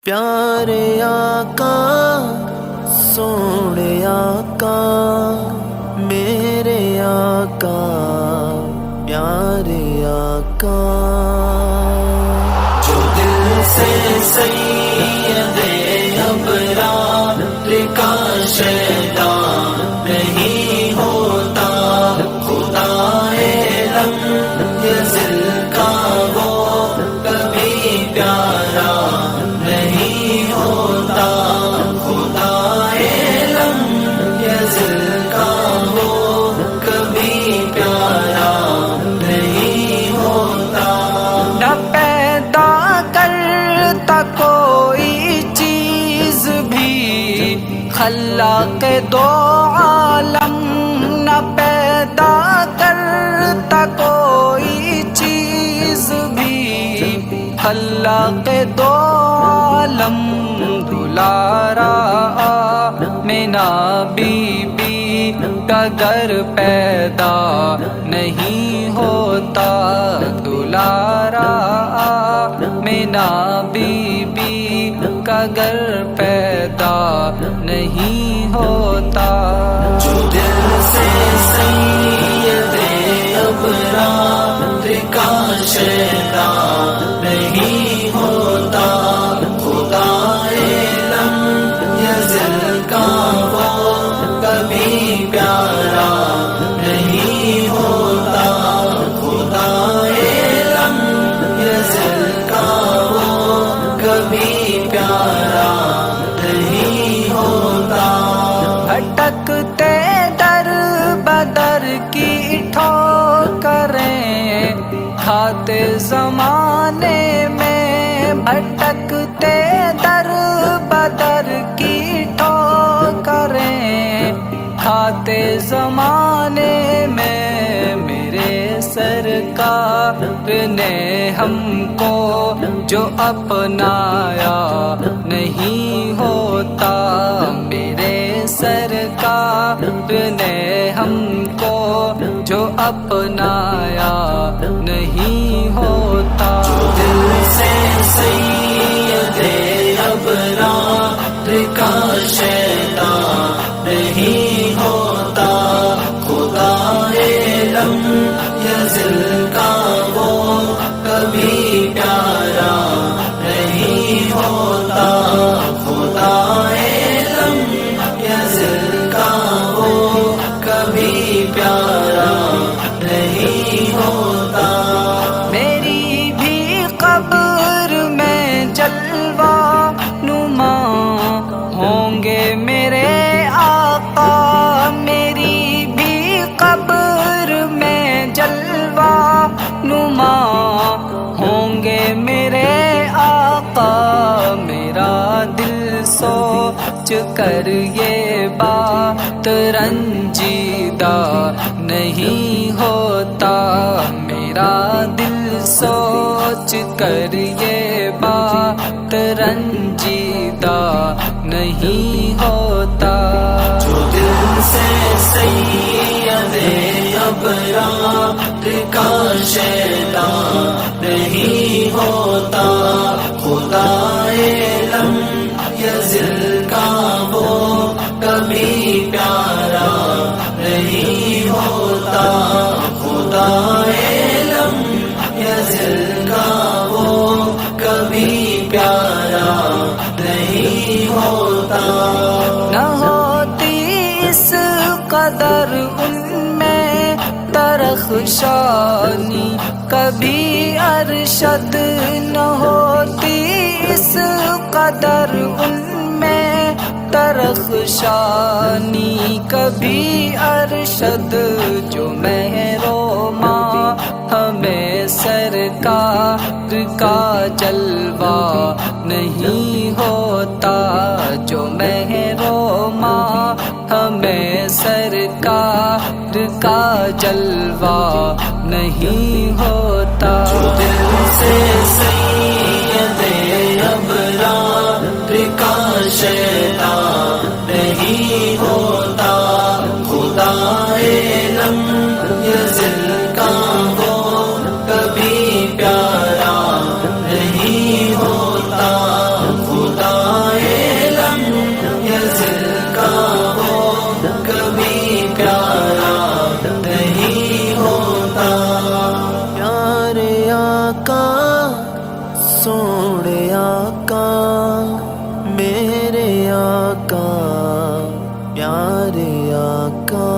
پیارے آقا سونے آقا میرے آقا پیارے آقا، جو دل سے سید ابرار کا شیدا نہیں ہوتا، خدا علم یزل کا وہ کبھی پیارا نہیں ہوتا، خدا علم یزل کا وہ کبھی پیارا نہیں ہوتا۔ نہ پیدا کرتا کوئی چیز بھی خلاق دو عالم، نہ پیدا کرتا کوئی چیز بھی خلاق دو عالم، دلارا آمنہ بی بی کا گر پیدا نہیں ہوتا، دلارا آمنہ بی بی کا گر پیدا نہیں ہوتا۔ جو دل سے سید ابرار کا شیدا نہیں ہوتا، خدا علم یزل کا وہ کبھی پیارا نہیں ہوتا، خدا علم یزل کا وہ کبھی پیارا نہیں ہوتا۔ بھٹکتے در بدر کی ٹھوکریں کھاتے زمانے میں، بھٹکتے در بدر کی ٹھوکریں کھاتے زمانے میں، میرے سرکار نے ہم کو جو اپنایا نہیں ہوتا، میرے سرکار نے ہم کو جو اپنایا نہیں ہوتا۔ جو دل سے سید ابرار کا شیدا نہیں ہوتا، خدا علم یزل کا وہ کبھی پیارا نہیں ہوتا، خدا علم یزل کا وہ کبھی پیارا نہیں ہوتا۔ میری بھی قبر میں جلوہ نما ہوں گے میرے آقا، میری بھی قبر میں جلوہ نما ہوں گے میرے آقا، میرا دل سوچ کر یہ بات رنجیدہ نہیں ہوتا، میرا دل سوچ کر یہ بات رنجیدہ نہیں ہوتا۔ جو دل سے سید ابرار کا شیدا نہیں ہوتا، خدا علم یزل کا وہ کبھی پیارا نہیں ہوتا، خدا علم یزل کا وہ کبھی پیارا نہیں ہوتا۔ نہ ہوتی اس قدر ان میں درخشانی کبھی ارشد، نہ ہوتی اس قدر ان میں درخشانی کبھی ارشد، جو مہروما ہمیں سرکار کا جلوہ نہیں ہوتا، جو مہروما ہمیں سرکار کا جلوہ نہیں ہوتا۔ جو دل سے سید ابرار کا شیدا نہیں ہوتا، خدا علم یزل کا وہ کبھی پیارا نہیں ہوتا، خدا سونے آقا میرے آقا پیارے آقا